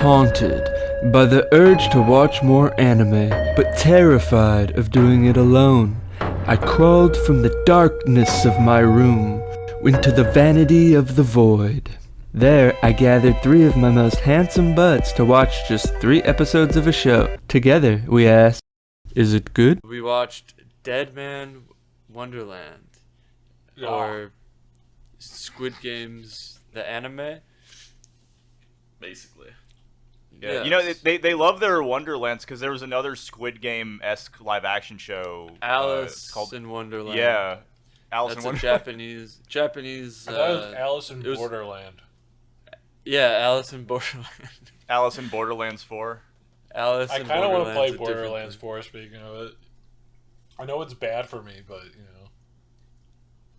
Haunted by the urge to watch more anime, but terrified of doing it alone, I crawled from the darkness of my room into the vanity of the void. There, I gathered 3 of my most handsome buds to watch just 3 episodes of a show. Together, we asked, is it good? We watched Deadman Wonderland, or Squid Games, the anime. Basically. Yeah, Yes. you know they love their Wonderlands because there was another Squid Game-esque live action show. Alice called in Wonderland. Yeah, Alice That's in a Wonderland. Japanese. I thought it was Alice in it was- Borderland. Yeah, Alice in Borderland. Alice in Borderlands 4. Alice I in kind of want to play Borderland's a different Borderlands thing. 4, speaking of it. I know it's bad for me, but, you know.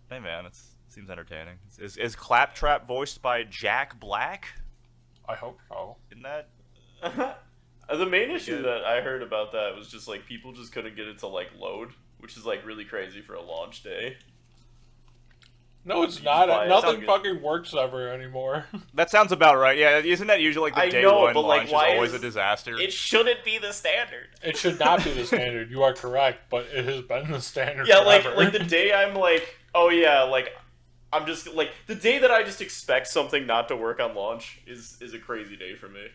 Hey man, it seems entertaining. Is Claptrap voiced by Jack Black? I hope so. Isn't that? The main issue that I heard about that was just like people just couldn't get it to like load, which is like really crazy for a launch day. No, it's You not. buy it, Nothing it's fucking works ever anymore. That sounds about right. Yeah, isn't that usually like the I day know, one but, like, launch why is always is- a disaster? It shouldn't be the standard. It should not be the standard. You are correct, but it has been the standard Yeah, forever. like the day I'm like, oh yeah, like I'm just like the day that I just expect something not to work on launch is a crazy day for me.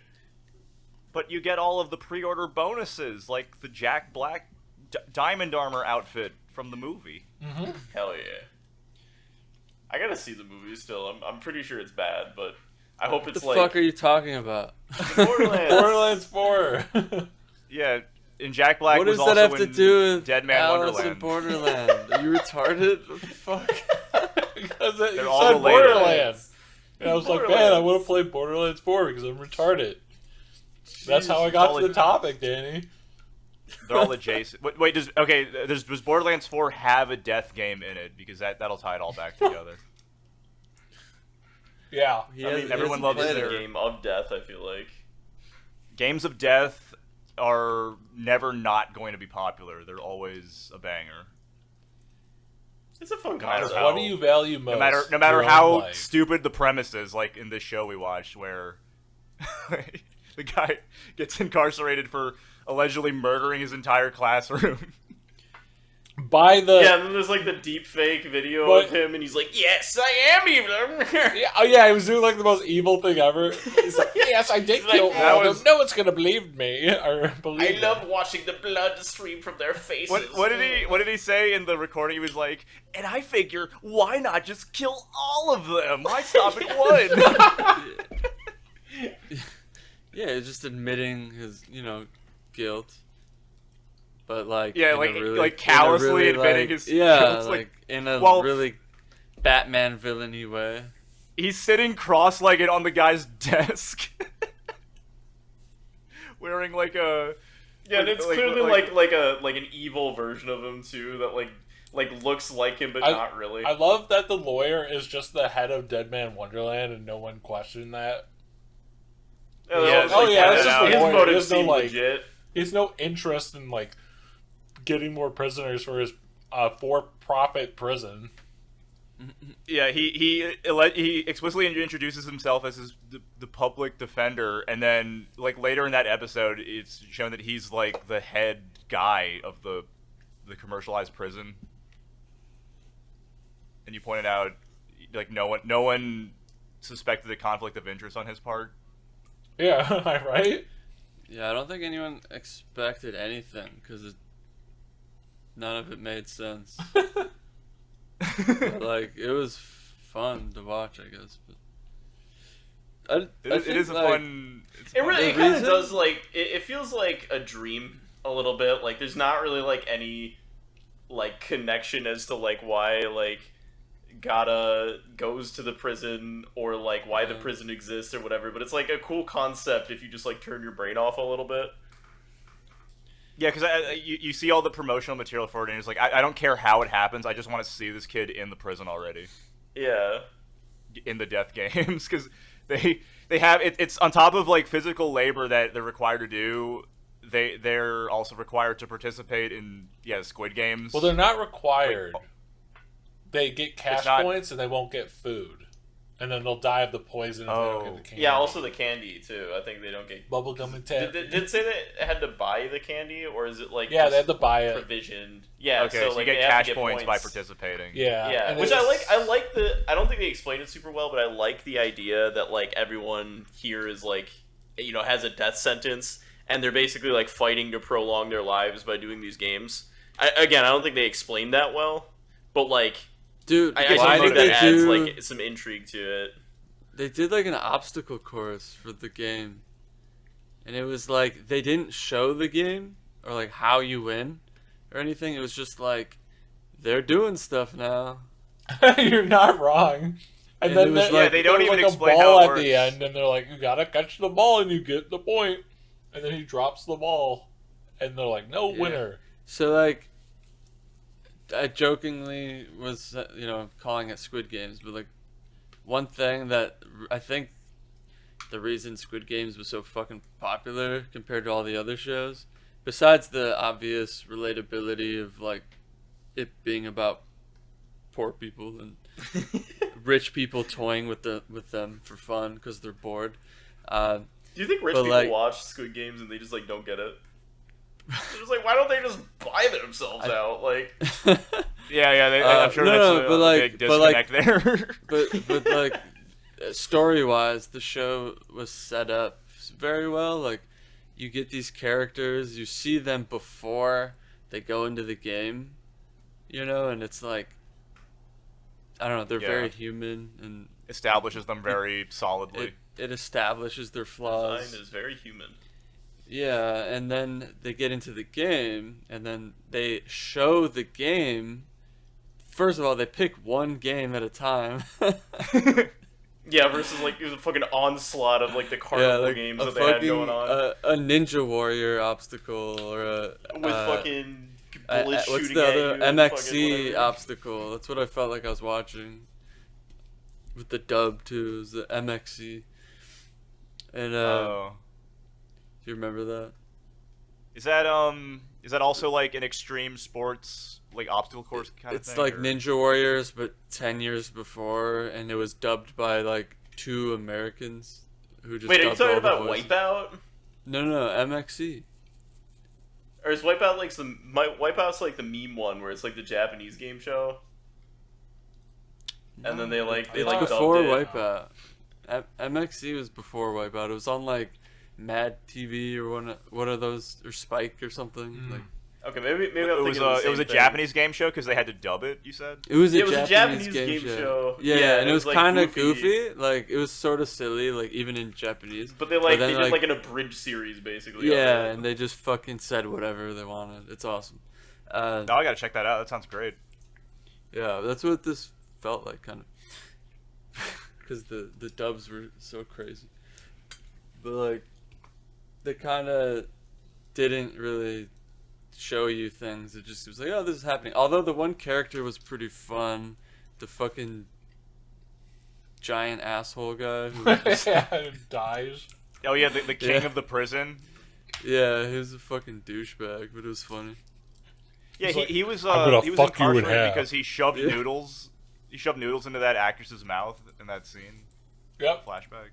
But you get all of the pre-order bonuses, like the Jack Black Diamond Armor outfit from the movie. Mm-hmm. Hell yeah. I gotta see the movie still. I'm pretty sure it's bad, but I hope What it's the like fuck are you talking about? Borderlands. Borderlands 4. Yeah, and Jack Black What was does that also have to in do with Deadman Alice Wonderland. in Borderland? Are you retarded? What the fuck? Because They're you all said related. Borderlands. And I was like, man, I Borderlands. want to play Borderlands 4 because I'm retarded. That's how I Jesus, got all to the topic, Danny. They're all adjacent. Wait, does Borderlands 4 have a death game in it? Because that'll tie it all back together. Yeah. I mean, everyone loves it's their a game of death. I feel like. Games of death are never not going to be popular. They're always a banger. It's a fun No matter concept. how- What do you value most? No matter Your own how life. stupid the premise is, like in this show we watched, where the guy gets incarcerated for allegedly murdering his entire classroom. By the Yeah, and then there's like the deep fake video But- of him, and he's like, "Yes, I am evil." yeah, oh yeah, he was doing like the most evil thing ever. He's like, yes, I did He's kill like, all that of them. No one's gonna believe me or believe I me. love watching the blood stream from their faces. What did he say in the recording? He was like, and I figure, why not just kill all of them? Why stop at one? Yeah, it's just admitting his, guilt. But like, Yeah, in a like- really, like in a callously really, admitting like- his yeah, guilt, like like, in a well- really Batman villainy way. He's sitting cross-legged on the guy's desk, wearing like a Yeah, and it's clearly like an evil version of him too that like looks like him but not really. I love that the lawyer is just the head of Deadman Wonderland and no one questioned that. Yeah, they're Yeah, all just, oh, yeah, his it's just the his lawyer. motive There's no, seemed like- legit. He has no interest in like getting more prisoners for his for-profit prison. Yeah, he explicitly introduces himself as the public defender, and then like later in that episode, it's shown that he's like the head guy of the commercialized prison. And you pointed out, like no one suspected a conflict of interest on his part. Yeah, right? Yeah, I don't think anyone expected anything because none of it made sense. But, like, it was fun to watch, I guess. But It is a fun. It's It fun. really The kind of reason- does like it feels like a dream a little bit. Like there's not really like any like connection as to like why like Gata goes to the prison or like why the prison exists or whatever. But it's like a cool concept if you just like turn your brain off a little bit. Yeah, because you see all the promotional material for it, and it's like I don't care how it happens. I just want to see this kid in the prison already, Yeah. in the death games, because they have it's on top of like physical labor that they're required to do. They're also required to participate in Squid Games. Well, they're not required. Like, They get cash not- points and they won't get food. and then they'll die of the poison if they don't get the candy. Yeah, also the candy too. I think they don't get bubblegum and tap. Did it say they had to buy the candy, or is it like they had to buy it provisioned? Yeah, Okay, so you like get they have cash to get points by participating. Yeah, yeah, which I like. I like I don't think they explained it super well, but I like the idea that like everyone here is like, has a death sentence, and they're basically like fighting to prolong their lives by doing these games. I don't think they explained that well, but like, dude, I think that adds like some intrigue to it. They did like an obstacle course for the game, and it was like they didn't show the game or like how you win or anything. It was just like they're doing stuff now. You're not wrong. And then they don't even like explain a how ball it at works. the end, and they're like, "You gotta catch the ball, and you get the point." And then he drops the ball, and they're like, "No winner." So like, I jokingly was calling it Squid Games, but like one thing that I think the reason Squid Games was so fucking popular compared to all the other shows, besides the obvious relatability of like it being about poor people and rich people toying with them for fun because they're bored. Do you think rich people watch Squid Games and they just like don't get it? They're just like, why don't they just buy themselves out? Like, I'm sure that's a big disconnect there. but like, story-wise, the show was set up very well. Like, you get these characters, you see them before they go into the game, and it's like, I don't know, they're very human and establishes them very solidly. It establishes their flaws. Design is very human. Yeah, and then they get into the game, and then they show the game. First of all, they pick one game at a time. Yeah, versus like it was a fucking onslaught of like the carnival games that they had going on. A Ninja Warrior obstacle or with fucking bullets what's shooting the at other you. MXC obstacle? That's what I felt like I was watching. With the dub too, it was the MXC. And do you remember that? Is that also like an extreme sports like obstacle course kind of thing? It's like Ninja Warriors, but 10 years before, and it was dubbed by like 2 Americans who just. Wait, are you talking about Wipeout? No, MXC. Or is Wipeout like Wipeout's like the meme one where it's like the Japanese game show? And then they like before dubbed it. Wipeout. MXC was before Wipeout. It was on like Mad TV or one of those, or Spike or something. Like, okay, maybe I'm it was a Japanese game show because they had to dub it. You said it was a Japanese game show. Yeah, and it was like kind of goofy. Like it was sort of silly, like even in Japanese. But they did like an abridged series basically. Yeah, and they just fucking said whatever they wanted. It's awesome. I gotta check that out. That sounds great. Yeah, that's what this felt like, kind of. Because the dubs were so crazy. But like, they kind of didn't really show you things. It was like, oh, this is happening. Although the one character was pretty fun, the fucking giant asshole guy who just, dies. Oh yeah, the king of the prison. Yeah, he was a fucking douchebag, but it was funny. Yeah, he was fuck you in incarcerated half. because he shoved noodles. He shoved noodles into that actress's mouth in that scene. Yep. Flashback.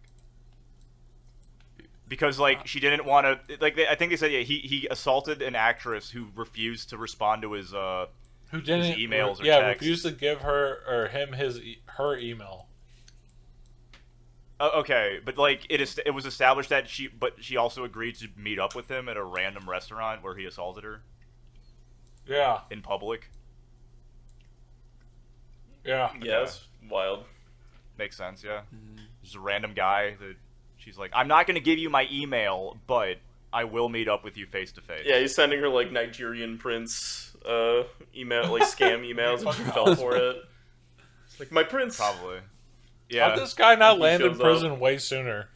Because like she didn't want to I think they said he assaulted an actress who refused to respond to his who didn't his emails or texts. refused to give her or him her email. Okay, but like it was established that she also agreed to meet up with him at a random restaurant where he assaulted her. Yeah. In public. Yeah. Yeah, that's wild. Makes sense, yeah. Just a random guy that she's like, I'm not going to give you my email, but I will meet up with you face to face. Yeah, he's sending her like Nigerian prince email, like scam emails, and she fell for it. It's like, my prince. Probably. Yeah. How'd this guy not He land in shows prison way sooner?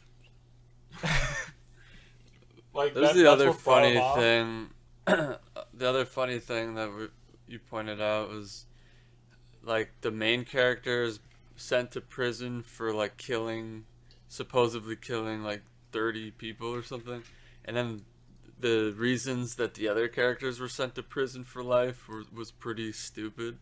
Like There's the other funny thing. The other funny thing that you pointed out was, like, the main character is sent to prison for like supposedly killing like 30 people or something, and then the reasons that the other characters were sent to prison for life was pretty stupid.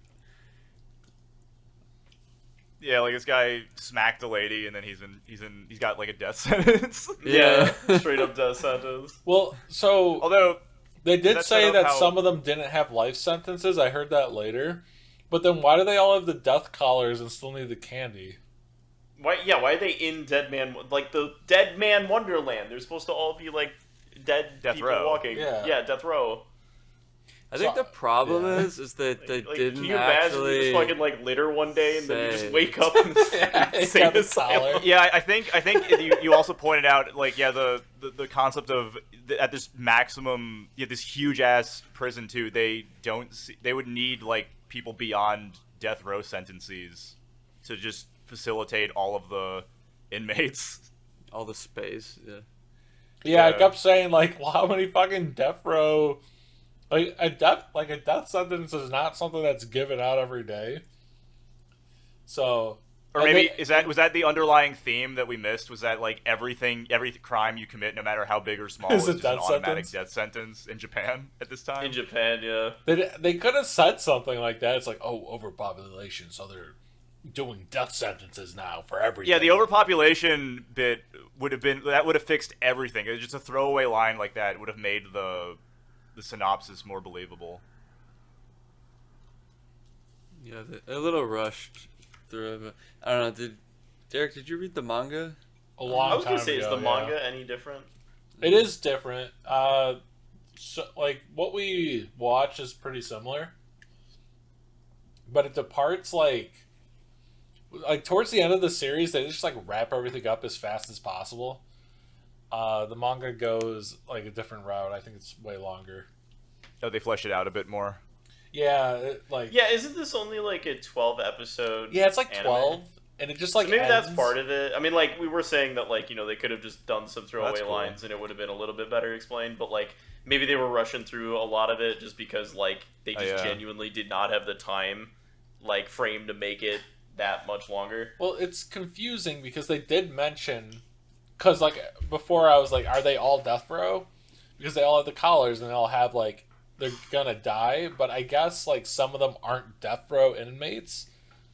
Yeah, like this guy smacked a lady, and then he's got like a death sentence. Yeah, straight up death sentence. Well, so Although they did that say set up that how- some of them didn't have life sentences. I heard that later. But then why do they all have the death collars and still need the candy? Why are they in Deadman, like the Deadman Wonderland? They're supposed to all be like dead Death people row. walking. Yeah. Death row. I think So- the problem yeah. is that they Like, didn't can you imagine actually. you just fucking like litter one day and then you say- just wake up in the Yeah, it's insane got the asylum? collar. Yeah, I think you also pointed out like the concept of at this maximum this huge ass prison too. They would need like people beyond death row sentences to just facilitate all of the inmates. all the space. Yeah. Yeah, I Yeah. kept saying like, well, how many fucking death row, like a death sentence is not something that's given out every day. So, Or and maybe they- was that the underlying theme that we missed? Was that like every crime you commit, no matter how big or small, Is is a just an death automatic sentence? death sentence in Japan at this time? In Japan, yeah. they could have said something like that. It's like, oh, overpopulation, so they're doing death sentences now for everything. Yeah, the overpopulation bit would have fixed everything. It was just a throwaway line like that would have made the synopsis more believable. Yeah, a little rushed through it. But I don't know. Derek, did you read the manga? a long I was time gonna say, ago, is the yeah. manga any different? It is different. So like what we watch is pretty similar, but it departs like towards the end of the series, they just like wrap everything up as fast as possible. The manga goes like a different route. I think it's way longer. Oh, they flesh it out a bit more. Yeah, Yeah, isn't this only like a 12 episode? yeah, it's like anime? 12, and it just like So maybe that's ends. part of it. I mean, like we were saying that, like, you know, they could have just done some throwaway That's cool. lines and it would have been a little bit better explained. But like maybe they were rushing through a lot of it just because like they just yeah. genuinely did not have the time like frame to make it that much longer. Well, it's confusing because they did mention, because like before I was like, are they all death row? Because they all have the collars and they all have like they're gonna die, but I guess like some of them aren't death row inmates.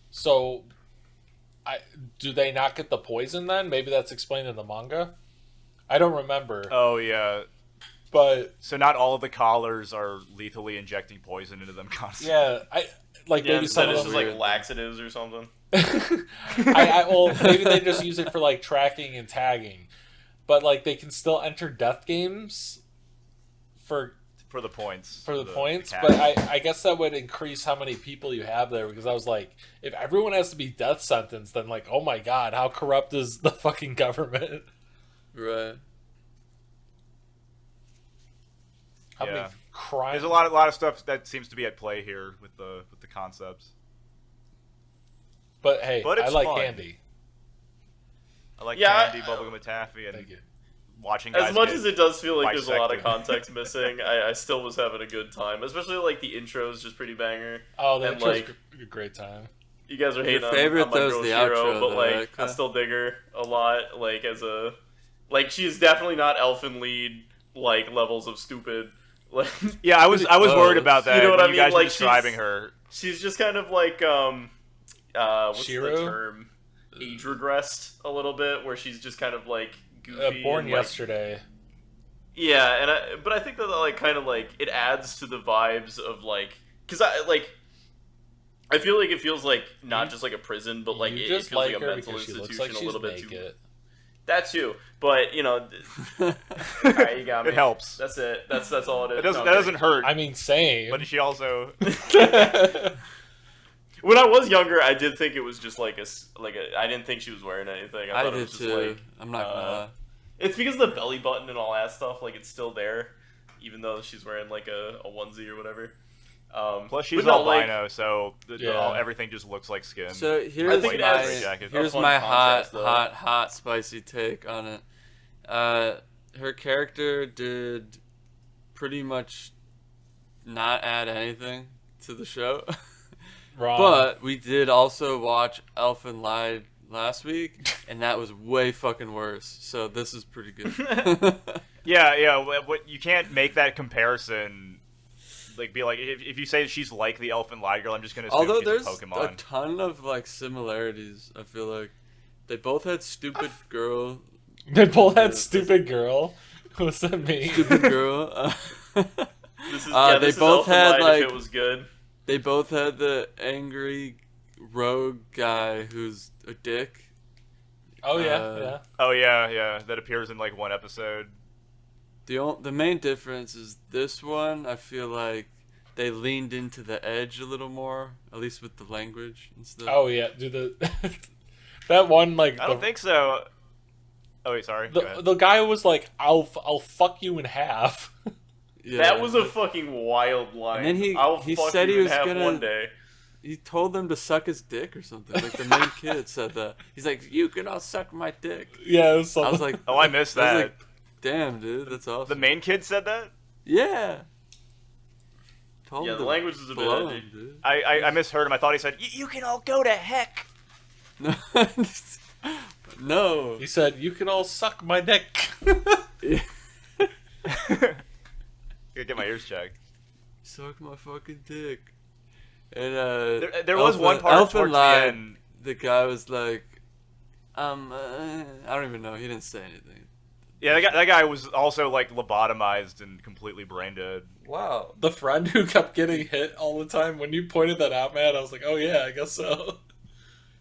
So, do they not get the poison then? Maybe that's explained in the manga. I don't remember, Oh yeah. but So not all of the collars are lethally injecting poison into them constantly. yeah, I like Yeah, maybe some instead of it's them. just like laxatives or something. Well, maybe they just use it for like tracking and tagging, but like they can still enter death games for For the points. the points. cash. But I guess that would increase how many people you have there, because I was like, if everyone has to be death sentenced, then like, oh my god, how corrupt is the fucking government? Right. How Yeah. many crimes? There's a lot of stuff that seems to be at play here with the concepts. But hey, But I it's like fun. candy. I like Yeah, candy, bubblegum and taffy, and Thank you. watching guys As much get as it does feel like there's a lot of bisected. context missing, I still was having a good time. Especially like the intro is just pretty banger. Oh, that And, was like, a great time. You guys are hating favorite on my though is girl the Shiro, outro, but though, like right, I Clay? still dig her a lot. Like as a she is definitely not Elfen lead like levels of stupid. Like Yeah, I was close. worried about that. You know what when I mean? guys were Like, describing she's- her. she's just kind of like what's Shiro? the term? Age regressed a little bit, where she's just kind of like goofy. Born and, like, yesterday. Yeah, but I think that like kind of like it adds to the vibes of like because I feel like it feels like not just like a prison, but like you it just feels like like a her mental because she institution looks like a she's little bit too. naked. That too, but you know, alright, you got me. It helps. That's it. That's all it is. That doesn't No, that doesn't hurt. I mean, same. But she also When I was younger, I did think it was just like I didn't think she was wearing anything. I I thought it did was just too. like I'm not gonna lie. it's because of the belly button and all that stuff. Like it's still there, even though she's wearing like a onesie or whatever. plus she's but no, like, albino, so Yeah. everything just looks like skin. So I here's think it my adds a here's fun my contrast, though. hot spicy take on it. Her character did pretty much not add anything to the show. Wrong. But we did also watch Elfen Lied last week, and that was way fucking worse. So this is pretty good. yeah, what you can't make that comparison like be like if you say she's like the Elfen Light Girl, I'm just gonna assume Although she's there's a Pokemon. a ton of like similarities, I feel like they both had stupid girl. They both had stupid girl. What's that mean? Stupid girl. This is, They this both is Elfen had, Light like- if it was good. They both had the angry rogue guy who's a dick. Oh yeah. Oh yeah, that appears in like one episode. The main difference is this one. I feel like they leaned into the edge a little more, at least with the language and stuff. Oh yeah, dude. That one like I don't think so. Oh wait, sorry. Go ahead. the guy was like, I'll fuck you in half. Yeah. That was a fucking wild line. And then I'll he fuck said you he in was half gonna- one day. He told them to suck his dick or something. Like the main kid said that. He's like, "You can all suck my dick." Yeah, it was something. I was like, Oh, I missed I was that. like, "Damn, dude, that's awesome." The main kid said that. Yeah. Told Yeah, him the to language is a bit blow edgy. him, dude. I misheard him. I thought he said, "You can all go to heck." No. No. He said, "You can all suck my dick." Gotta get my ears checked. Suck my fucking dick. And There was one part towards the lied. end. The guy was like, I don't even know. He didn't say anything. Yeah, that guy was also like lobotomized and completely brain dead. Wow. The friend who kept getting hit all the time. When you pointed that out, man, I was like, "Oh yeah, I guess so."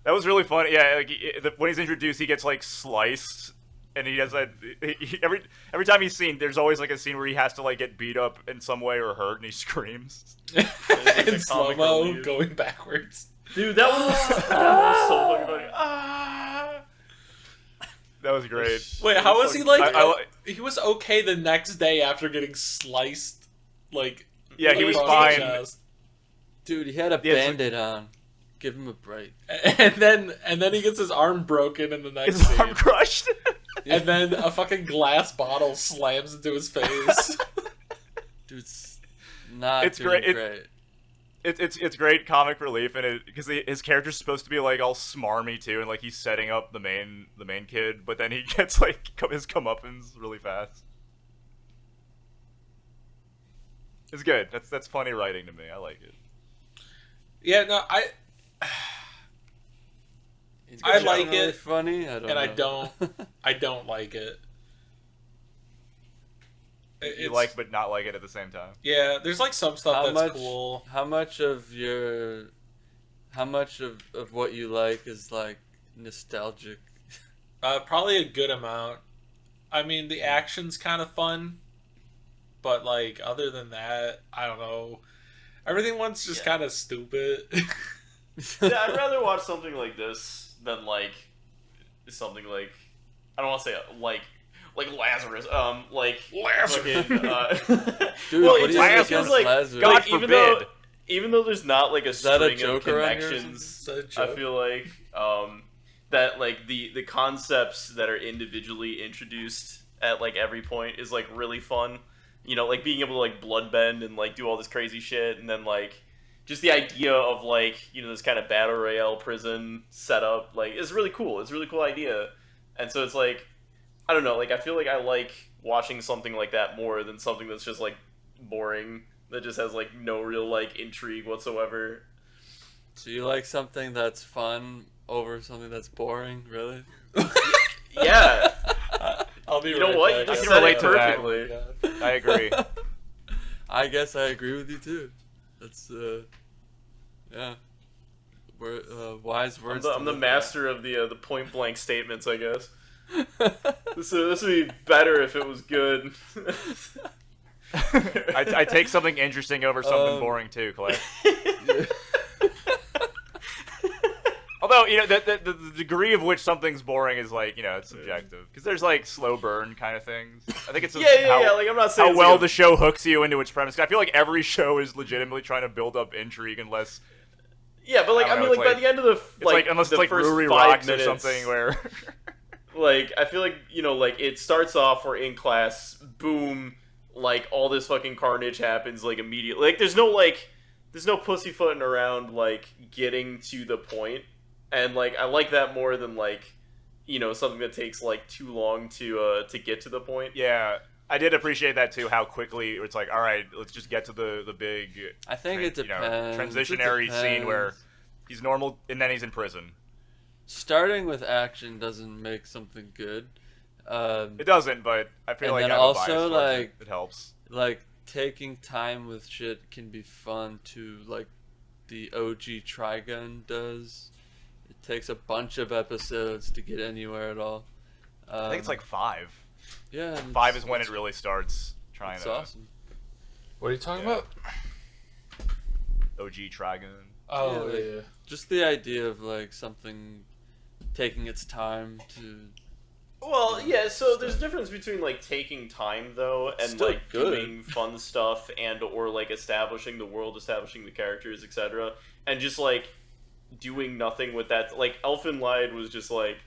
That was really funny. Yeah, like when he's introduced, he gets like sliced, and he does that. Every time he's seen, there's always like a scene where he has to like get beat up in some way or hurt, and he screams. In slow comic mo, relief. going backwards. Dude, that was so fucking funny. Ah! That was great. Wait, how was he like? I- he was okay the next day after getting sliced. Like, Yeah, he was across the fine. chest. Dude, he had a Yeah, it's like- band-aid on. Give him a break. And then he gets his arm broken in the next His scene. arm crushed. And then a fucking glass bottle slams into his face. Dude, it's not It's doing great. great. It's great comic relief, and because his character's supposed to be like all smarmy too, and like he's setting up the main kid, but then he gets like his comeuppance really fast. It's good. That's funny writing to me. I like it. Yeah, no, It's I like generally it, funny. I don't and know. I don't like it. You It's- like but not like it at the same time. Yeah, there's like some stuff How that's much? cool. How much of what you like is like nostalgic? Probably a good amount. I mean, the action's kind of fun, but like other than that, I don't know. Everything one's just kind of stupid. Yeah, I'd rather watch something like this than like something like I don't want to say like Lazarus. Like Lazarus. fucking, Dude, well, what it do you just think feels against like Lazarus? God even though there's not like a that a string of Joker on yours? connections, Is that a I joke? feel like that like the concepts that are individually introduced at like every point is like really fun. You know, like being able to like bloodbend and like do all this crazy shit, and then like just the idea of like, you know, this kind of battle royale prison setup, like, is really cool. It's a really cool idea. And so it's like, I don't know, like I feel like I like watching something like that more than something that's just like boring, that just has like no real like intrigue whatsoever. So you like something that's fun over something that's boring, really? Yeah. I'll be You know right what? back. You I just can said relate it to that. perfectly. I agree. I guess I agree with you too. That's yeah. We're wise words. I'm the to live master of the point blank statements, I guess. This would be better if it was good. I take something interesting over something boring too, Clay. by. Although, you know, the degree of which something's boring is like, you know, it's subjective. Because there's like slow burn kind of things. I think it's just yeah. Like I'm not saying how it's well like a- the show hooks you into its premise. 'Cause I feel like every show is legitimately trying to build up intrigue unless Yeah, but like I don't I know, mean, it's like by the end of the it's like unless the it's like first Brewery 5 Rocks minutes, or something where like I feel like, you know, like it starts off where in class, boom, like all this fucking carnage happens like immediately. Like there's no pussyfooting around like getting to the point, and like I like that more than like, you know, something that takes like too long to get to the point. yeah. I did appreciate that too. How quickly it's like, all right, let's just get to the big. I think it depends. Transitionary scene where he's normal and then he's in prison. Starting with action doesn't make something good. It doesn't, but I feel like then I have a bias also, towards like, it helps. Like, taking time with shit can be fun too, like the OG Trigun does. It takes a bunch of episodes to get anywhere at all. I think it's like 5. Yeah. 5 is when it really starts trying It's to. awesome. What are you talking about? OG Trigun. Oh, Yeah, like, yeah. Just the idea of like something taking its time to. Well, yeah, so there's a difference between, like, taking time, though, and, Still like, good. doing fun stuff and or, like, establishing the world, establishing the characters, etc., and just, like, doing nothing with that. Like, Elfen Lied was just, like,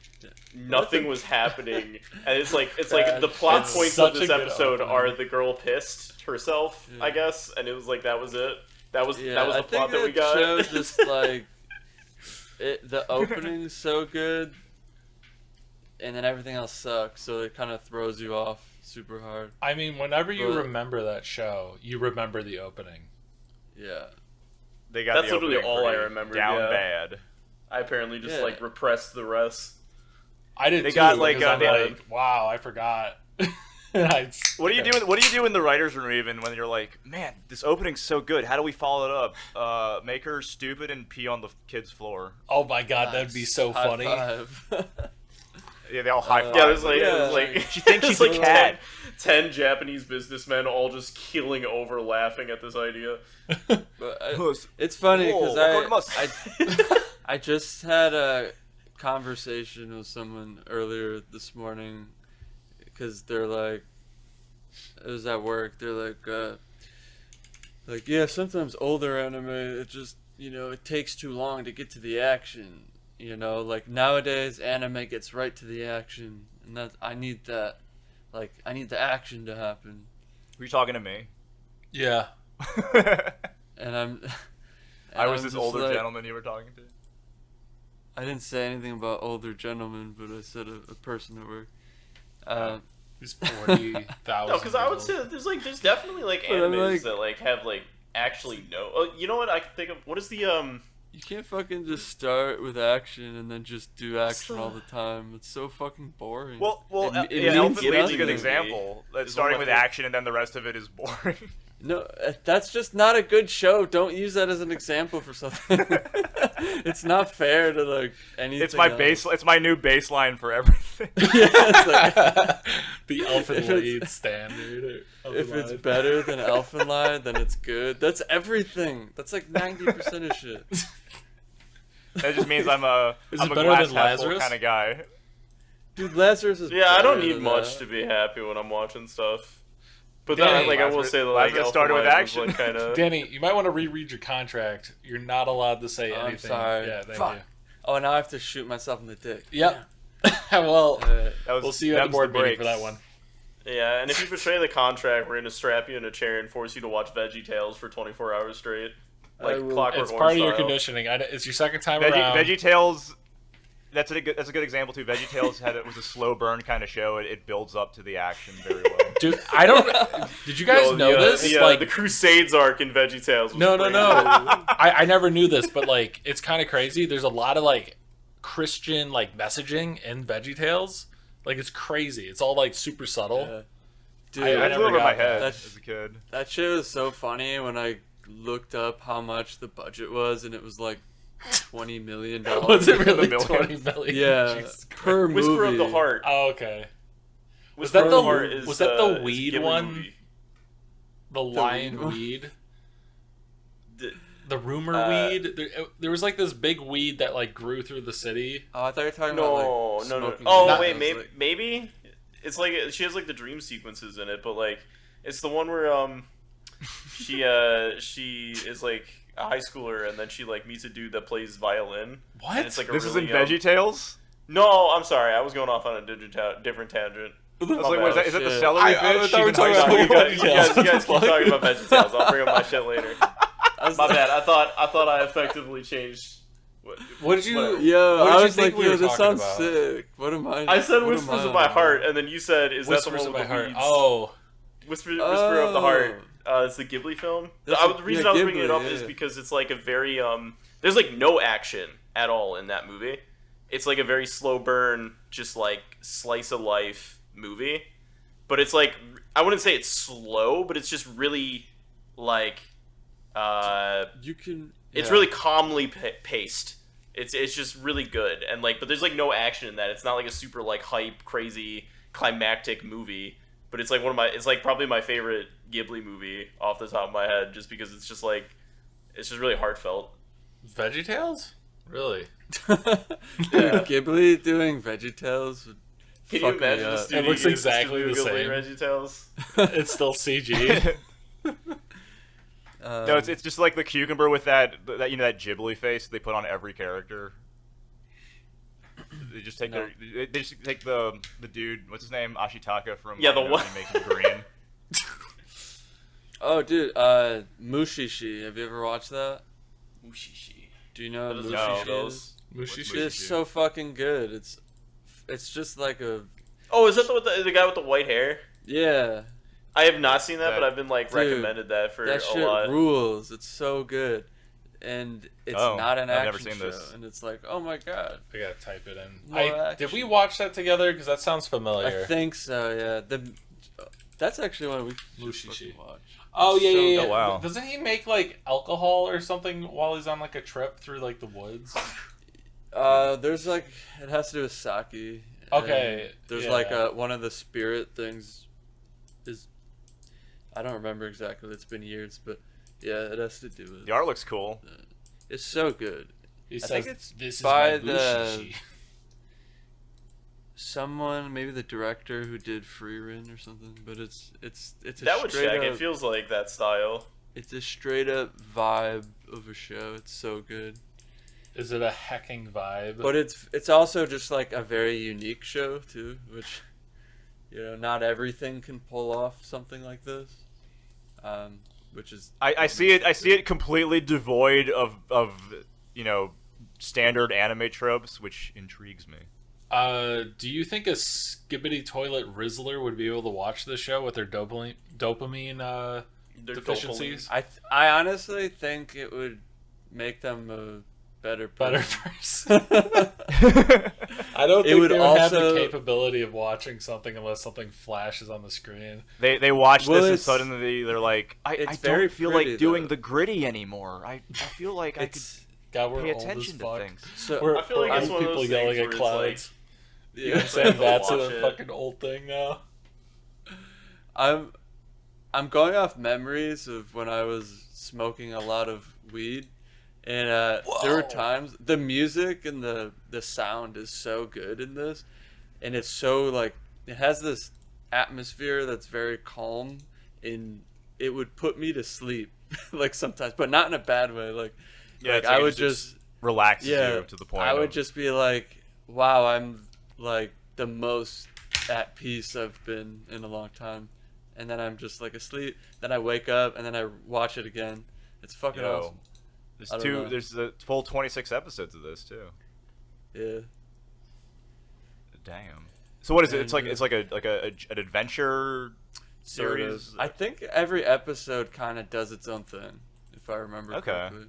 nothing was happening, and it's like the plot It's points of such this a good episode opening. are the girl pissed herself, I guess, and it was like, that was it. That was the I plot think that we got. show just like the opening's so good, and then everything else sucks, so it kind of throws you off super hard. I mean, whenever you But- remember that show, you remember the opening. Yeah. They got That's the literally opening all I pretty remembered, Down yeah. bad. I apparently just, Yeah. like, repressed the rest. I did They too, got, like, because I'm they- like, wow, I forgot. And I What do you do? What do you do in the writers' room even when you're like, man, this opening's so good. How do we follow it up? Make her stupid and pee on the kid's floor. Oh my god, that'd be so High funny. five. Yeah, they all high five. Yeah, there's like, Yeah, there's like she thinks there's she's a like cat. 10 Japanese businessmen all just keeling over laughing at this idea. But it's funny because I just had a conversation with someone earlier this morning because they're like, it was at work. They're like, yeah, sometimes older anime, it just, it takes too long to get to the action. Like nowadays, anime gets right to the action, and I need that. Like, I need the action to happen. Were you talking to me? Yeah. And I'm. I was I'm this just older like- gentleman you were talking to. I didn't say anything about older gentlemen, but I said a person at work. He's 40,000. No, because I would years say old. that there's definitely like But I'm animes like- that like have like actually no. Oh, you know what I can think of? What is the You can't fucking just start with action and then just do action all the time. It's so fucking boring. Well, It yeah, means Elfen Lied's a good nothing. example. That's It's starting one of with my favorite- action and then the rest of it is boring. No, that's just not a good show. Don't use that as an example for something. It's not fair to like anything. It's my else. base. It's my new baseline for everything. Yeah, it's like, The Elfen If it's- Lied standard. of if it's Lied. better than Elfen Lied, then it's good. That's everything. That's like 90% of shit. That just means I'm a Is I'm it a better glass than half full Lazarus? kind of guy. Dude, Lazarus is Yeah, I don't better need than much that. to be happy when I'm watching stuff. But Danny, then, like, I will Lazarus- say that like Lazarus Elfen started with Lied was, action. like, kind of. Danny, you might want to reread your contract. You're not allowed to say I'm anything. sorry. Yeah, thank Fuck. Oh, now I have to shoot myself in the dick. you. Yep. Well, That was, we'll see you at the them's board meeting for breaks. that one. Yeah, and if you betray the contract, we're gonna strap you in a chair and force you to watch Veggie Tales for 24 hours straight, like I will- Clockwork It's Orange part of your style. conditioning. It's your second time around. VeggieTales. That's a good example too. VeggieTales was a slow burn kind of show. It builds up to the action very well. Dude, I don't. Did you guys Yo, know this? Like, the Crusades arc in Veggie Tales. Was no. pretty- I never knew this, but like, it's kind of crazy. There's a lot of like Christian like messaging in Veggie Tales. Like, it's crazy. It's all like super subtle. Yeah. Dude, I That never flew over got my that. head That's- as a kid. that shit was so funny when I looked up how much the budget was, and it was like $20 million. Was it really Millions. 20 million? Yeah, Jesus Christ. per movie. Whisper of the Heart. Oh, okay. Was Whisper that of the- Heart is, was that the is a weed Ghibli one? movie. The lion weed one? weed. The- The rumor weed. There was like this big weed that like grew through the city. Oh, I thought you were talking No, about like no. smoking Oh weed. wait, I maybe was like, maybe it's like she has like the dream sequences in it, but like it's the one where she is like a high schooler and then she like meets a dude that plays violin. What? And it's like a This is really, in VeggieTales. No, I'm sorry, I was going off on a different tangent. I was My like, bad. what is that? Is that the Shit. celery I bitch? thought we were She's in talking high about school. You guys, VeggieTales. you guys keep talking about VeggieTales. I'll bring up my shit later. I was My like, bad. I thought I effectively changed. What did you? Whatever. Yo, What did I you was think like, we yo, were this talking sounds about? sick. What am I? I said what am whispers I of my on? heart, and then you said, "Is that the Whispers one of with my the heart. weeds?" Oh, Whisper of the Heart. It's the Ghibli film. The reason I was bringing it up is because it's like a very there's like no action at all in that movie. It's like a very slow burn, just like slice of life movie. But it's like, I wouldn't say it's slow, but it's just really like it's really calmly paced. It's just really good, and like, but there's like no action in that. It's not like a super like hype, crazy, climactic movie. But it's like it's like probably my favorite Ghibli movie off the top of my head, just because it's just like, it's just really heartfelt. VeggieTales? Really? Ghibli doing VeggieTales would Can you imagine the studio? It looks exactly the same. VeggieTales. It's still CG. No, it's just like the cucumber with that that Ghibli face they put on every character. They just take they just take the dude, what's his name, Ashitaka from the one make him green. Oh, dude, Mushi-Shi. Have you ever watched that? Mushi-Shi. Do you know what Mushi-Shi is? Mushi-Shi. It's so fucking good. It's just like a. Oh, is that the guy with the white hair? Yeah. I have not seen that, but I've been like recommended that for that a shit lot. Rules. It's so good, and it's not an I've action never seen show, this. and it's like, oh my god. I gotta type it in. More Did we action. watch that together? Because that sounds familiar. I think so. Yeah. That's actually one we Mushi-Shi. should watch. Oh yeah, yeah. Oh, wow. Doesn't he make like alcohol or something while he's on like a trip through like the woods? There's like, it has to do with sake. Okay. There's like one of the spirit things is, I don't remember exactly. It's been years, but yeah, it has to do with. The art looks cool. It's so good. He I says, think it's "This is by my the Mushi-Shi." someone, maybe the director who did Frieren or something, but it's a That would straight check. up, It feels like that style. it's a straight up vibe of a show. It's so good. Is it a hecking vibe? But it's also just like a very unique show too, which not everything can pull off something like this. Which is I see it completely devoid of standard anime tropes, which intrigues me. Do you think a skibbity toilet Rizzler would be able to watch this show with their dopamine Their deficiencies? I honestly think it would make them a better person. I don't think they would have the capability of watching something unless something flashes on the screen. They watch this and suddenly they're like, I don't feel pretty, like doing though. the gritty anymore. I feel like I could we're pay old attention as to fuck. things. So I feel like it's one of people those yelling things at where clouds. it's like, You saying that's watch a it. fucking old thing now? I'm going off memories of when I was smoking a lot of weed, and there were times the music and the sound is so good in this, and it's so like it has this atmosphere that's very calm, and it would put me to sleep like sometimes, but not in a bad way. Like I would just relax you to the point. I would just be like, wow, I'm like the most at peace I've been in a long time. And then I'm just like asleep. Then I wake up and then I watch it again. It's fucking awesome. There's a full 26 episodes of this too. Yeah. Damn. So what is it? It's like an adventure series. I think every episode kind of does its own thing, if I remember correctly.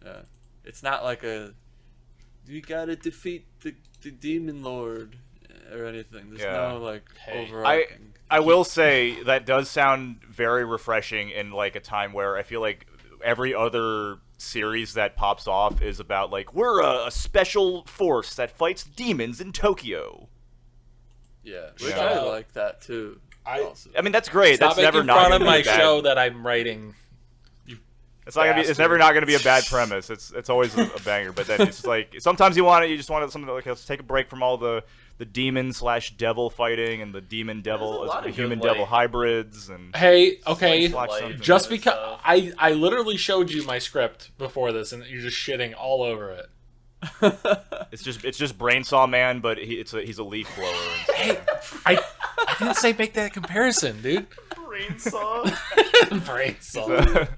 Yeah. It's not like you gotta defeat the demon lord or anything. There's no like overarching. I will say that does sound very refreshing in like a time where I feel like every other series that pops off is about like we're a special force that fights demons in Tokyo. Yeah, which I like that too. I mean that's great. Stop That's never making not fun gonna of my be bad. show that I'm writing. It's not gonna be. It's never not gonna be a bad premise. It's always a banger. But then it's like sometimes you just want something like let's take a break from all the demon/devil fighting and the demon-devil human-devil hybrids and. Hey, okay, just like because I literally showed you my script before this and you're just shitting all over it. It's just Brainsaw-Man, but he's a leaf blower. Hey, I didn't say make that comparison, dude. Brainsaw. Brainsaw.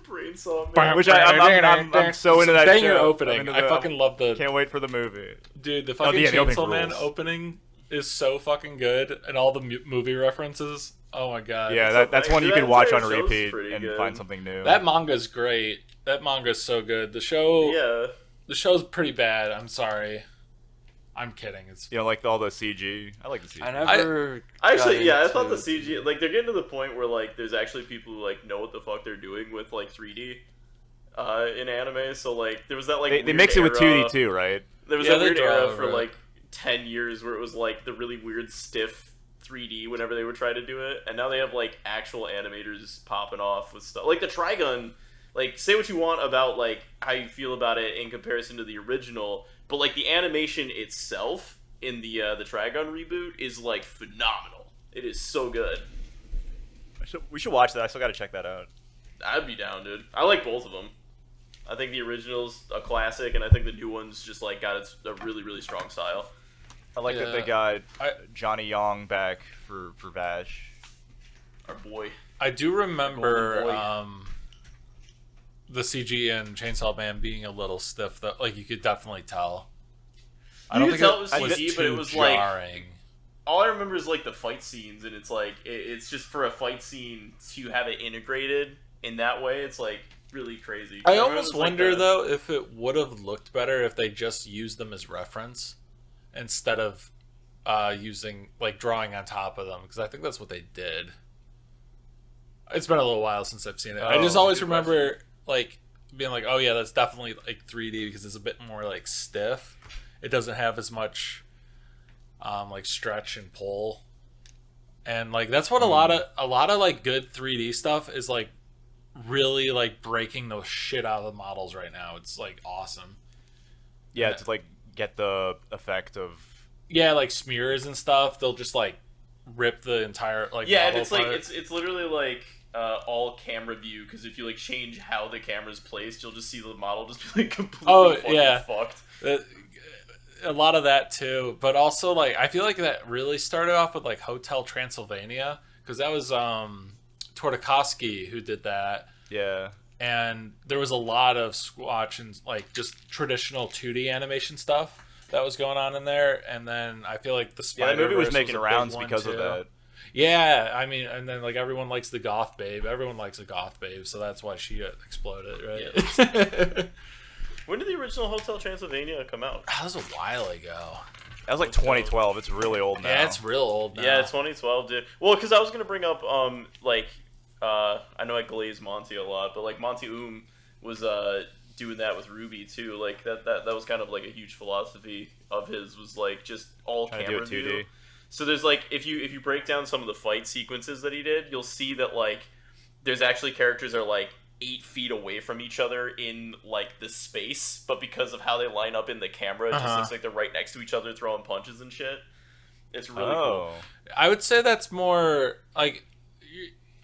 Brainsaw-Man. Which I'm so into that Banger show. opening. I fucking love the. Can't wait for the movie. Dude, the fucking the opening Chainsaw Man rules. opening is so fucking good, and all the movie references. Oh my god. Yeah, that's one you can watch on repeat and good. find something new. That manga's great. That manga's so good. The show's pretty bad. I'm sorry. I'm kidding. It's like all the CG. I like the CG. I thought the CG, like, they're getting to the point where, like, there's actually people who, like, know what the fuck they're doing with, like, 3D in anime. So, like, there was that, like, they mix it with 2D too, right? There was that weird era for like 10 years where it was like the really weird stiff 3D whenever they would try to do it, and now they have like actual animators popping off with stuff like the Trigun. Like, say what you want about like how you feel about it in comparison to the original, but like the animation itself in the Trigun reboot is like phenomenal. It is so good. We should watch that. I still got to check that out. I'd be down, dude. I like both of them. I think the original's a classic, and I think the new one's just like got a really, really strong style. I like that they got Johnny Yong back for Vash. Our boy. I do remember the CG in Chainsaw Man being a little stiff, though. Like, you could definitely tell. I don't think it was CG, but it was jarring. Like, all I remember is like the fight scenes, and it's like it's just for a fight scene to have it integrated in that way. It's like really crazy. I almost wonder though if it would have looked better if they just used them as reference instead of using like drawing on top of them, because I think that's what they did. It's been a little while since I've seen it. I just always remember like being like, oh yeah, that's definitely like 3D because it's a bit more like stiff. It doesn't have as much like stretch and pull, and like that's what a lot of like good 3D stuff is like, really like breaking the shit out of the models right now. It's like awesome. Yeah, to like get the effect of like smears and stuff. They'll just like rip the entire like and it's apart. like it's literally like all camera view, because if you like change how the camera's placed, you'll just see the model just be like completely fucked. A lot of that too, but also like I feel like that really started off with like Hotel Transylvania, because that was Tartakovsky who did that. Yeah. And there was a lot of squash and like just traditional 2D animation stuff that was going on in there. And then I feel like the Spider-Verse that movie was making rounds because of that. Yeah, I mean, and then like everyone likes the goth babe. Everyone likes a goth babe, so that's why she exploded, right? Yeah. When did the original Hotel Transylvania come out? That was a while ago. That was like 2012. It's really old now. Yeah, it's real old now. Yeah, 2012, dude. Well, because I was gonna bring up I know I glaze Monty a lot, but like Monty was doing that with Ruby too. Like that was kind of like a huge philosophy of his, was like just all camera view. So there's like if you break down some of the fight sequences that he did, you'll see that like there's actually characters that are like 8 feet away from each other in like the space, but because of how they line up in the camera, it just looks like they're right next to each other throwing punches and shit. It's really cool. I would say that's more like,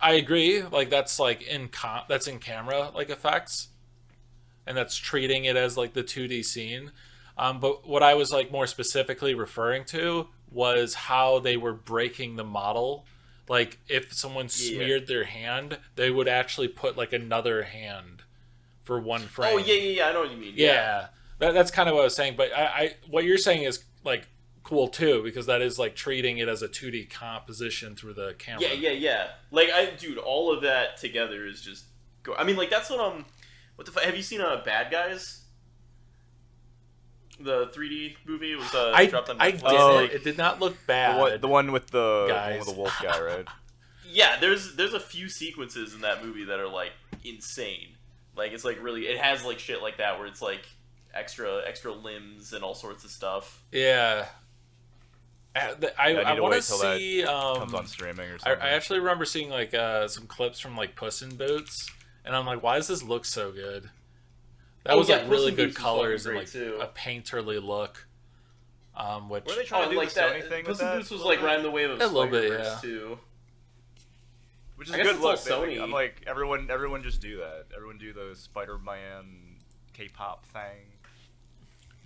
I agree, like that's like that's in camera like effects, and that's treating it as like the 2D scene. But what I was like more specifically referring to was how they were breaking the model. Like if someone smeared their hand, they would actually put like another hand for one frame. Oh yeah, I know what you mean. Yeah. That's kind of what I was saying. But I what you're saying is like cool too, because that is like treating it as a 2D composition through the camera. Yeah. Like dude, all of that together is just. I mean, like that's what what the have you seen Bad Guys? The 3D movie was dropped on Netflix. I did. It did not look bad. The one with the wolf guy, right? Yeah, there's a few sequences in that movie that are like insane. Like it's like really, it has like shit like that where it's like extra limbs and all sorts of stuff. Yeah. I want to see comes on streaming or something. I actually remember seeing like some clips from like Puss in Boots, and I'm like, why does this look so good? That was like really good colors and like a painterly look. Which were they trying to do like the Sony thing with that? Puss in Boots was like riding the wave of a little bit, too. Which is a good look. Sony. I'm like everyone just do that. Everyone do the Spider-Man K-pop thing.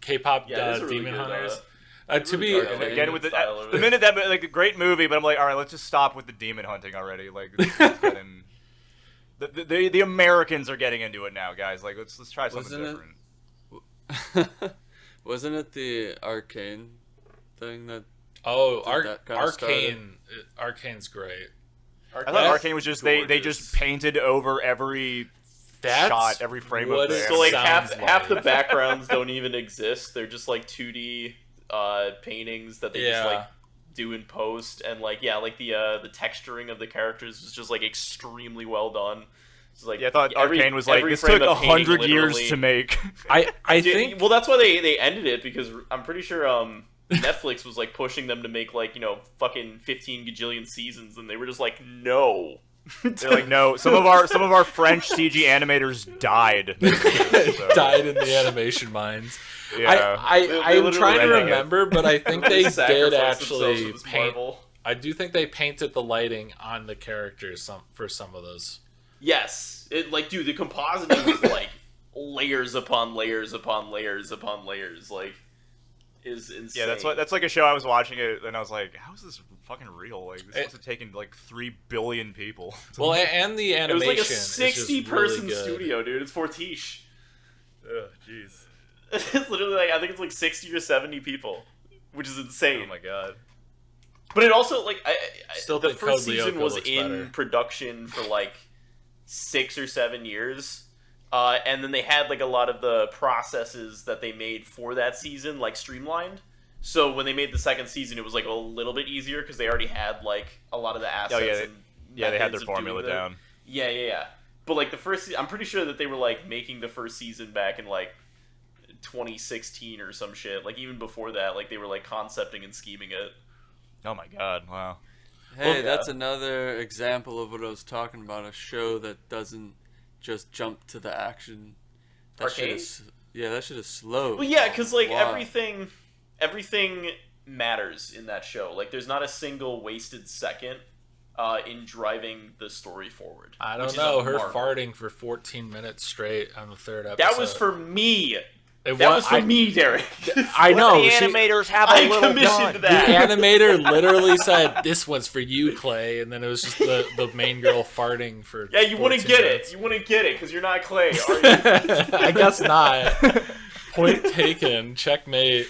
K-pop Demon Hunters. To be again with the minute that like a great movie, but I'm like, all right, let's just stop with the demon hunting already. Like, the Americans are getting into it now, guys. Like, let's try something different. Wasn't it the Arcane thing that? Arcane. Arcane's great. I thought Arcane was just they just painted over every shot, every frame of the so like half the backgrounds don't even exist. They're just like 2D paintings that they just like do in post, and like the texturing of the characters was just like extremely well done. It's like I thought Arcane was like this took 100 years to make. I think that's why they ended it, because I'm pretty sure Netflix was like pushing them to make like fucking 15 gajillion seasons, and they were just like no. They're like, no. Some of our French CG animators died. Died in the animation mines. Yeah. I'm trying to remember, but I think they did actually paint. I do think they painted the lighting on the characters for some of those. Yes, dude, the compositing was like layers upon layers upon layers upon layers, like. Is insane. Yeah, that's like a show I was watching it, and I was like, how is this fucking real? Like, this must have taken like 3 billion people. Well, and the animation. It was like a 60-person really studio, dude. It's Fortiche. Ugh, jeez. It's literally like, I think it's like 60 or 70 people, which is insane. Oh my god. But it also like the first season was in better. production for like 6 or 7 years. And then they had like a lot of the processes that they made for that season like streamlined. So when they made the second season, it was like a little bit easier because they already had like a lot of the assets. They had their formula down. Yeah. But like the first, I'm pretty sure that they were like making the first season back in like 2016 or some shit. Like even before that, like they were like concepting and scheming it. Oh my god! Wow. Hey, that's another example of what I was talking about. A show that doesn't just jump to the action. That shit is slow. Well, yeah, because like everything matters in that show. Like, there's not a single wasted second in driving the story forward. I don't know. Her farting for 14 minutes straight on the third episode. That was for me. That was for me, Derek. I know. The animators have a little gun. The animator literally said, "This one's for you, Clay," and then it was just the main girl farting for. Yeah, you wouldn't get it. You wouldn't get it because you're not Clay, are you? I guess not. Point taken. Checkmate.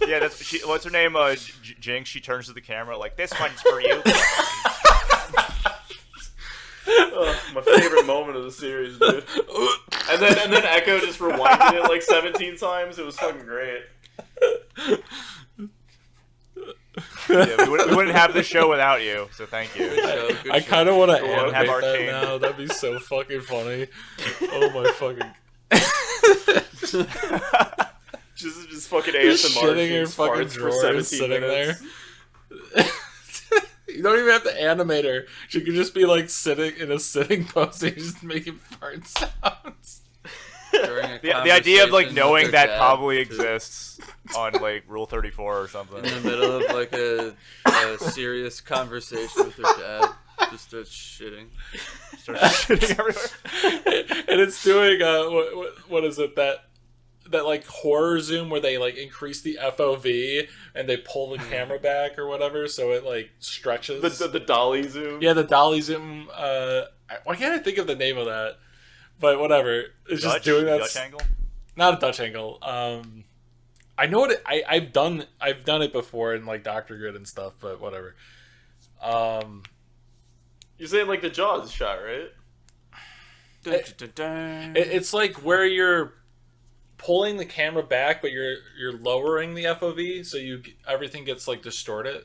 Yeah, what's her name? Jinx. She turns to the camera like, "This one's for you." My favorite moment of the series, dude. And then Echo just rewinded it like 17 times. It was fucking great. Yeah, we wouldn't have this show without you, so thank you. I kind of want to animate that now. That'd be so fucking funny. Oh my fucking. just fucking ASMR. Shitting her fucking drawers sitting minutes. There. You don't even have to animate her. She could just be like sitting in a sitting pose and just making fart sounds. The idea of like knowing that probably exists on like Rule 34 or something. In the middle of like a serious conversation with her dad, just starts shitting. Starts shitting everywhere. And it's doing what is it that like horror zoom where they like increase the FOV and they pull the camera back or whatever so it like stretches. The dolly zoom. Yeah, the dolly zoom. Why can't I think of the name of that? But whatever. It's just doing that. Dutch angle? Not a Dutch angle. I know what I've done it before in like Dr. Good and stuff, but whatever. You're saying like the Jaws shot, right? It's like where you're pulling the camera back, but you're lowering the FOV, so everything gets like distorted.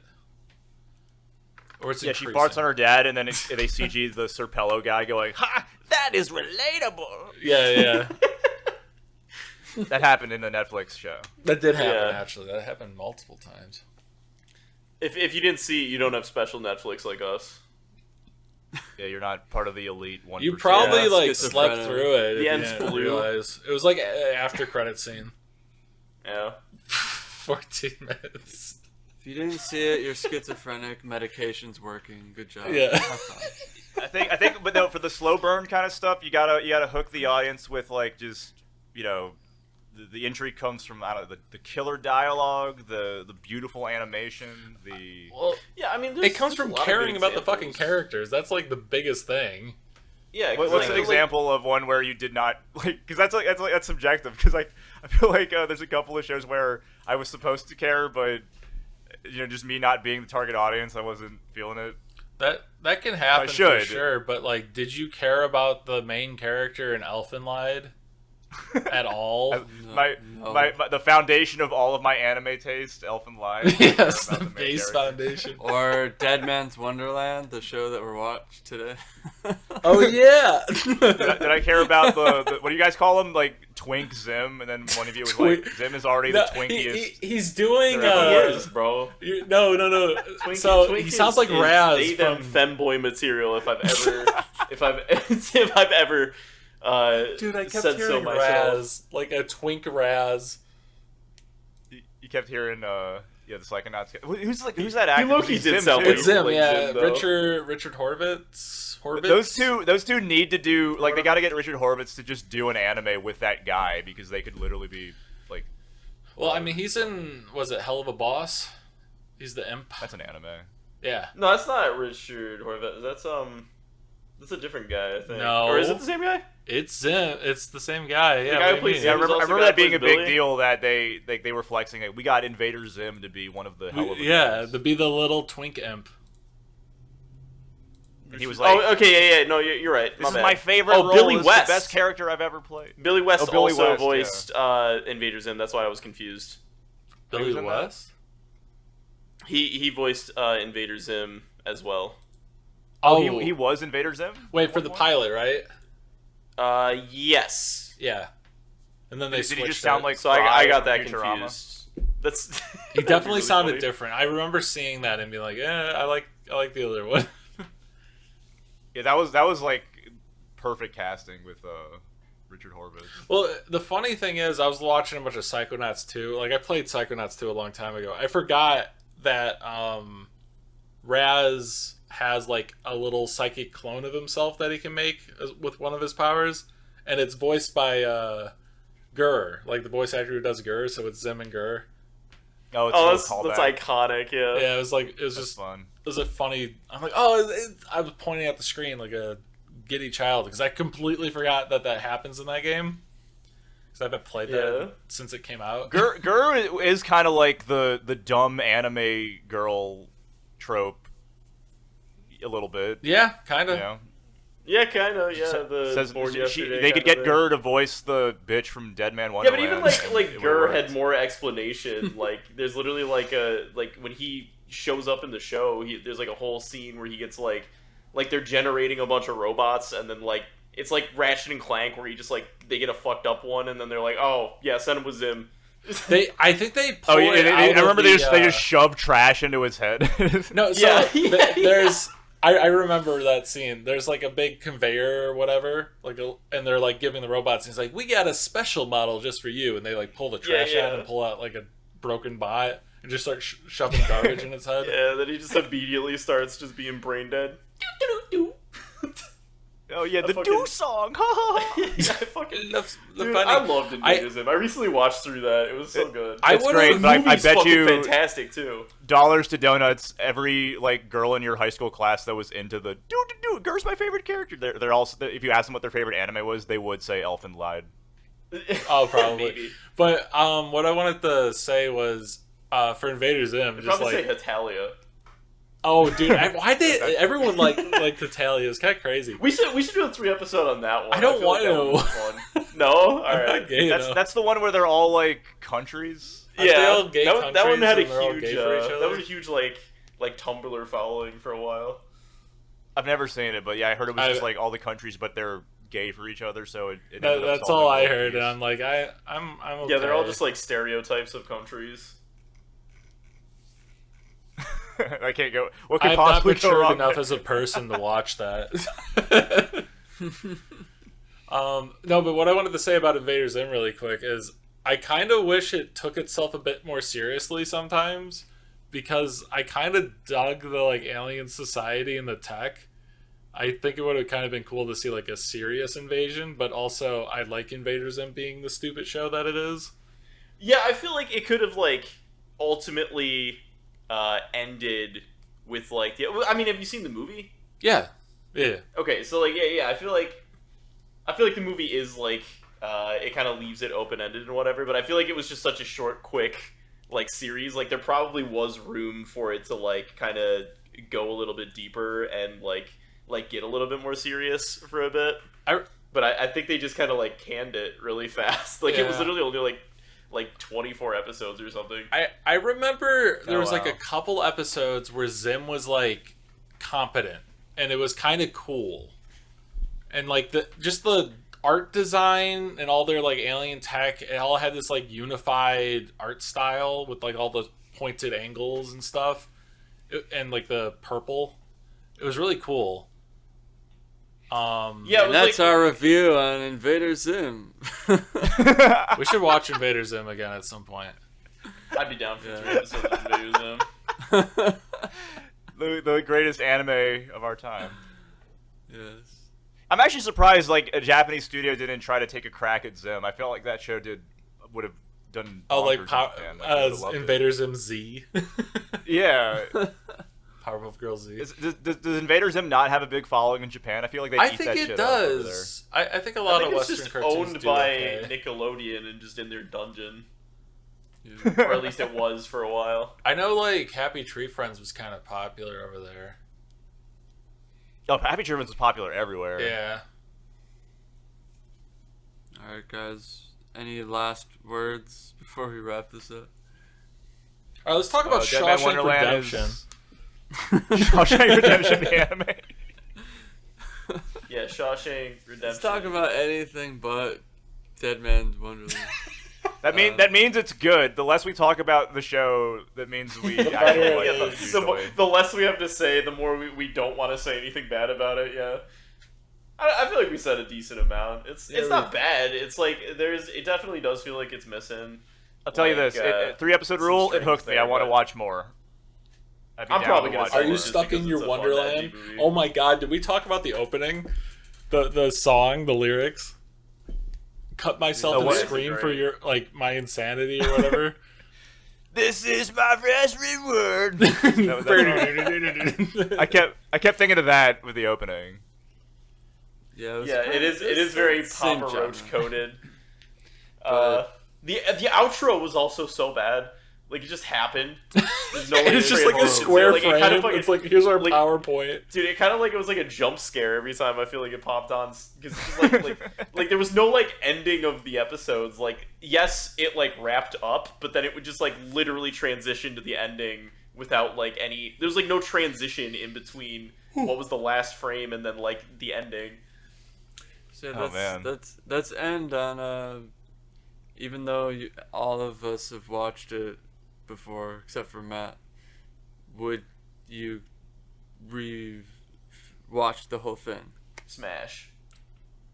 Or it's she farts on her dad, and then they CG the Serpello guy going, "Ha! That is relatable." Yeah. That happened in the Netflix show. That did happen, actually. That happened multiple times. If you didn't see it, you don't have special Netflix like us. Yeah, you're not part of the elite 1%. You probably slept through it. The end's blue. Realize. It was like after credit scene. Yeah. 14 minutes. If you didn't see it, you're schizophrenic. Medication's working. Good job. Yeah. I think, but no, for the slow burn kind of stuff, you gotta hook the audience with like just the intrigue comes from the killer dialogue, the beautiful animation, it comes from caring about the fucking characters. That's like the biggest thing. Yeah. What's an example of one where you did not like? Because that's subjective. Because I feel like there's a couple of shows where I was supposed to care, but just me not being the target audience, I wasn't feeling it. That can happen should. for sure, but like, did you care about the main character in Elfen at all? The foundation of all of my anime taste, Elfen Lied. Yes, the base foundation. Or Deadman's Wonderland, the show that we're watching today. Oh yeah. Did I care about the what do you guys call them? Like Twink-Zim, and then one of you was like, Zim is already the twinkiest. He's doing bro. No. Twink he sounds like Raz they them femboy material. If I've ever dude, I kept said hearing so myself. Raz, like a twink Raz. You kept hearing the Psychonauts. Who's that actor? Loki did sound too. like It's him, like yeah. Zim, Richard Horvitz. Those two need to do like they got to get Richard Horvitz to just do an anime with that guy because they could literally be like. Well, I mean, he's in. Was it Hell of a Boss? He's the imp. That's an anime. Yeah. No, that's not Richard Horvitz. That's a different guy, I think. No. Or is it the same guy? It's the same guy. Yeah. The guy who plays Yeah, I Zim remember that being a big Billy? deal that they were flexing it. We got Invader Zim to be one of the hell of Yeah, to be the little twink imp. And he was like, "Oh, okay, yeah. No, you're right. This is my favorite role. Billy This is West, the best character I've ever played." Billy West Billy also West, voiced Invader Zim. That's why I was confused. Billy in that? West? He voiced Invader Zim as well. Oh, he was Invader Zim? Wait, for the pilot, right? Yes. Yeah. And then they Did switched he just sound it. like So I Fry got from that Futurama? confused. That's He definitely really sounded funny. different. I remember seeing that and being like, I like the other one. Yeah, that was like perfect casting with Richard Horvitz. Well, the funny thing is, I was watching a bunch of Psychonauts 2. Like, I played Psychonauts 2 a long time ago. I forgot that Raz has, like, a little psychic clone of himself that he can make with one of his powers. And it's voiced by Gur, like the voice actor who does Gur, so it's Zim and Gur. that's iconic, yeah. Yeah, it was That's just fun. it was a funny. I'm like, I was pointing at the screen like a giddy child because I completely forgot that happens in that game. Because I haven't played that since it came out. Gur is kind of like the dumb anime girl trope, a little bit. Yeah, kind of. You know? Yeah, kind of. Yeah, They could get Gur to voice the bitch from Deadman Wonderland. Yeah, but even like it Gur would've had worked. more explanation. Like, there's literally like when he shows up in the show, there's like a whole scene where he gets like they're generating a bunch of robots, and then like it's like Ratchet and Clank where he just like they get a fucked up one, and then they're like, oh yeah, send him with Zim. I think they. Oh yeah, I remember they they just shoved trash into his head. No, so Yeah. there's. I remember that scene. There's like a big conveyor or whatever, and they're like giving the robots. And he's like, "We got a special model just for you," and they like pull the trash out and pull out like a broken bot and just start shoving garbage in its head. Yeah, then he just immediately starts just being brain dead. Oh yeah, the fucking- Do song. Yeah, I fucking Dude, I loved Invader Zim. I recently watched through that. It was so good. It's great, but I movie's bet fucking you fantastic too. dollars to donuts. Every like girl in your high school class that was into the do Gur's my favorite character. They're also, if you ask them what their favorite anime was, they would say Elfen Lied. Oh, probably. Maybe. But what I wanted to say was for Invader Zim, I'd just probably like, say Hatalia. oh, dude, why did everyone like Tatalia? It's kind of crazy. We should do a 3-episode on that one. I don't feel like that want one to. was fun. No, all I'm right. not gay enough. That's the one where they're all like countries. Aren't they Yeah, all gay that one had a countries and they're all huge. gay for each That other? was a huge like Tumblr following for a while. I've never seen it, but yeah, I heard it was just like all the countries, but they're gay for each other. So it ended up That's solving all I world heard, peace. and I'm like, I'm okay. Yeah, they're all just like stereotypes of countries. I can't go. What could I'm not possibly go matured wrong? enough as a person to watch that. No, but what I wanted to say about Invader Zim really quick is I kind of wish it took itself a bit more seriously sometimes, because I kind of dug the like alien society and the tech. I think it would have kind of been cool to see like a serious invasion, but also I like Invader Zim being the stupid show that it is. Yeah, I feel like it could have like ultimately ended with like the. I mean, have you seen the movie? Yeah. Okay, so like yeah, I feel like the movie is like it kind of leaves it open ended and whatever, but I feel like it was just such a short, quick like series. Like there probably was room for it to like kind of go a little bit deeper and like get a little bit more serious for a bit. But I think they just kind of like canned it really fast. Like it was literally only like 24 episodes or something. I remember there was like a couple episodes where Zim was like competent and it was kind of cool. And like the art design and all their like alien tech, it all had this like unified art style with like all the pointed angles and stuff. And like the purple. It was really cool. And that's our review on Invader Zim. We should watch Invader Zim again at some point. I'd be down for 3 episodes of Invader Zim. The greatest anime of our time. Yes. I'm actually surprised like a Japanese studio didn't try to take a crack at Zim. I felt like that show would have done. Like Japan. Invader Zim Z. Yeah. Powerpuff Girls Z. Does Invader Zim not have a big following in Japan? I feel like they eat that shit up over there. I think a lot of Western just cartoons owned do by okay. Nickelodeon and just in their dungeon. Yeah. Or at least it was for a while. I know like Happy Tree Friends was kind of popular over there. Oh, Happy Tree Friends was popular everywhere. Yeah. Alright, guys. Any last words before we wrap this up? Alright, let's talk about Deadman Shawshank Wonderland Redemption. Shawshank Redemption, the anime. Yeah, Shawshank Redemption. Let's talk about anything but Deadman Wonderland. That means it's good. The less we talk about the show, that means we actually like it. The less we have to say, the more we don't want to say anything bad about it. Yeah, I feel like we said a decent amount. It's not bad. It's like it definitely does feel like it's missing. I'll tell you this: 3-episode rule, it hooked me. I want to watch more. I'm probably gonna. Are you stuck in your Wonderland? Oh my god! Did we talk about the opening, the song, the lyrics? Cut myself and scream for your my insanity or whatever. This is my first reward. I kept thinking of that with the opening. Yeah, it is very Papa Roach coded. The outro was also so bad. Like, it just happened. There's no it's just like a square frame. It's like, here's our PowerPoint. Dude, it kind of like, it was like a jump scare every time I feel like it popped on. Because like there was no, like, ending of the episodes. Like, yes, it, like, wrapped up, but then it would just, like, literally transition to the ending without, like, any... There was, like, no transition in between what was the last frame and then, like, the ending. So let's end on, even though all of us have watched it before, except for Matt, would you watch the whole thing? Smash.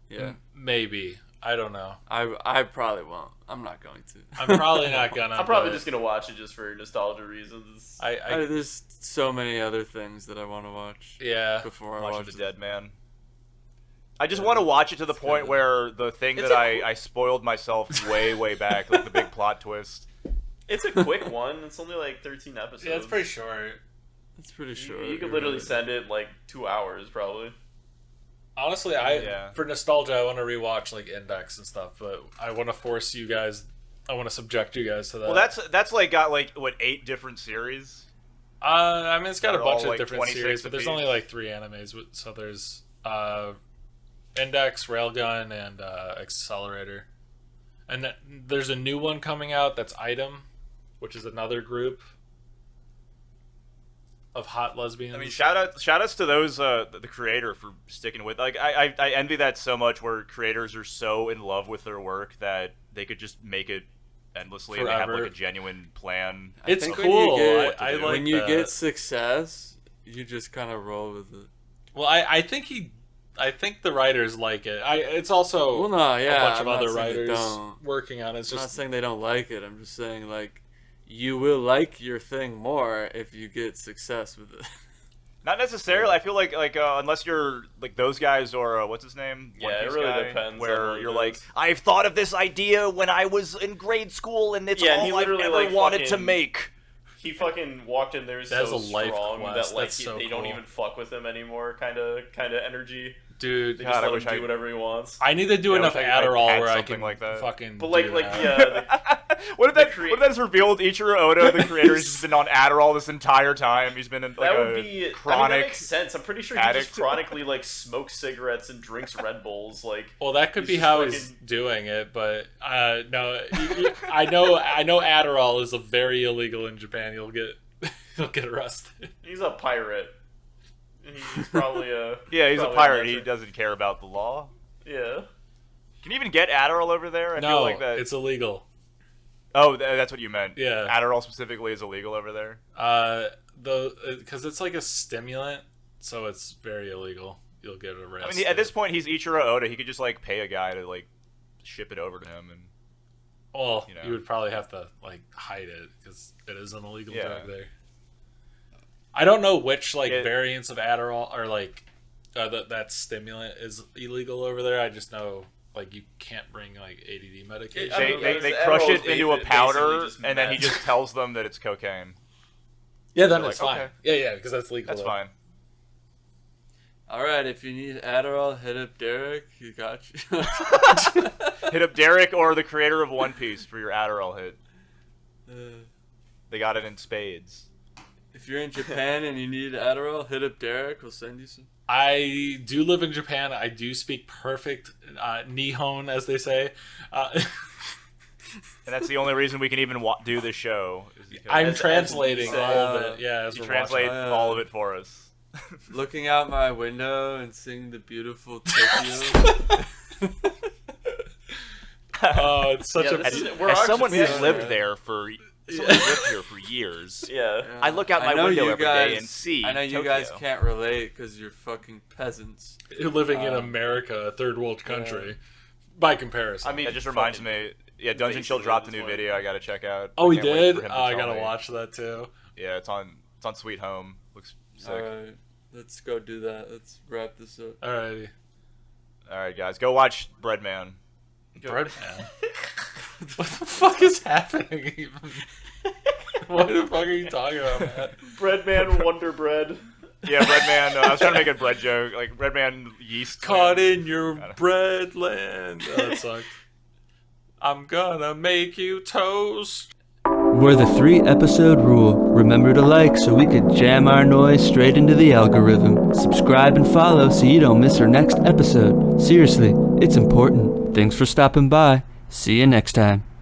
Yeah. Maybe. I don't know. I probably won't. I'm not going to. I'm probably not gonna. I'm probably just gonna watch it just for nostalgia reasons. There's so many other things that I want to watch. Yeah. Before I watch watch the Deadman. I just want to watch it to the point where the thing that I spoiled myself way back, like the big plot twist. It's a quick one. It's only like 13 episodes. Yeah, it's pretty short. It's pretty short. You could literally send it in like 2 hours, probably. Honestly, for nostalgia, I want to rewatch like Index and stuff, but I want to force you guys. I want to subject you guys to that. Well, that's like got like what 8 different series. I mean, it's got a bunch of like different series, but there's only like 3 animes. So there's Index, Railgun, and Accelerator. And there's a new one coming out that's Item, which is another group of hot lesbians. I mean, shout outs to those the creator for sticking with. Like, I envy that so much, where creators are so in love with their work that they could just make it endlessly and they have like a genuine plan. It's cool. I like when you get success, you just kind of roll with it. Well, I think the writers like it. It's also a bunch of other writers working on it. It's I'm just not saying they don't like it. I'm just saying, like, you will like your thing more if you get success with it. Not necessarily. I feel like unless you're like those guys or what's his name? Yeah, it really depends. Where you're like, I've thought of this idea when I was in grade school, and it's all I've ever wanted to make. He fucking walked in there so strong that like they don't even fuck with him anymore. Kind of energy. Dude, they just let him do whatever he wants. I need to do enough Adderall where I can like that. fucking. But like What if that's revealed? Ichiro Oda, the creator, has been on Adderall this entire time. He's been in like chronic. That makes sense. I'm pretty sure he just chronically like smokes cigarettes and drinks Red Bulls. Like, well, that could be how he's doing it, but no, I know Adderall is a very illegal in Japan. You'll get arrested. He's a pirate. He's probably a he's a pirate. He doesn't care about the law. Yeah. Can you even get Adderall over there? I feel like that it's illegal. Oh, that's what you meant. Yeah. Adderall specifically is illegal over there? Because it's like a stimulant, so it's very illegal. You'll get arrested. I mean, at this point, he's Ichiro Oda. He could just, like, pay a guy to, like, ship it over to him. And well, you would probably have to, like, hide it, because it is an illegal drug there. I don't know which, like, variants of Adderall are, like, that stimulant is illegal over there. I just know... Like, you can't bring, like, ADD medication. They crush it into a powder, and then he just tells them that it's cocaine. Yeah, then it's fine. Okay. Yeah, because that's legal. That's fine. All right, if you need Adderall, hit up Derek. He got you. Hit up Derek or the creator of One Piece for your Adderall hit. They got it in spades. If you're in Japan and you need Adderall, hit up Derek. We'll send you some. I do live in Japan. I do speak perfect Nihon, as they say. And that's the only reason we can even do this show. I'm translating all of it. Yeah, you translate all of it for us. Looking out my window and seeing the beautiful Tokyo. Oh, it's such as someone who's lived there for... Someone lived here for years. Yeah. I look out my window every day and see I know you guys can't relate because you're fucking peasants. You're living in America, a third world country, by comparison. I mean, that just reminds me. Yeah, Dungeon Chill dropped a new video I gotta check out. Oh, he did? I gotta watch that too. Yeah, it's on Sweet Home. Looks sick. Alright, let's go do that. Let's wrap this up. Alrighty. Alright, guys, go watch Breadman. Breadman? What the fuck is happening even? What the fuck are you talking about, Matt? Breadman Wonder Bread. Yeah, Breadman. I was trying to make a bread joke. Like, Breadman yeast. Caught in your bread land. Oh, that sucked. I'm gonna make you toast. We're the 3-episode rule. Remember to like so we could jam our noise straight into the algorithm. Subscribe and follow so you don't miss our next episode. Seriously, it's important. Thanks for stopping by. See you next time.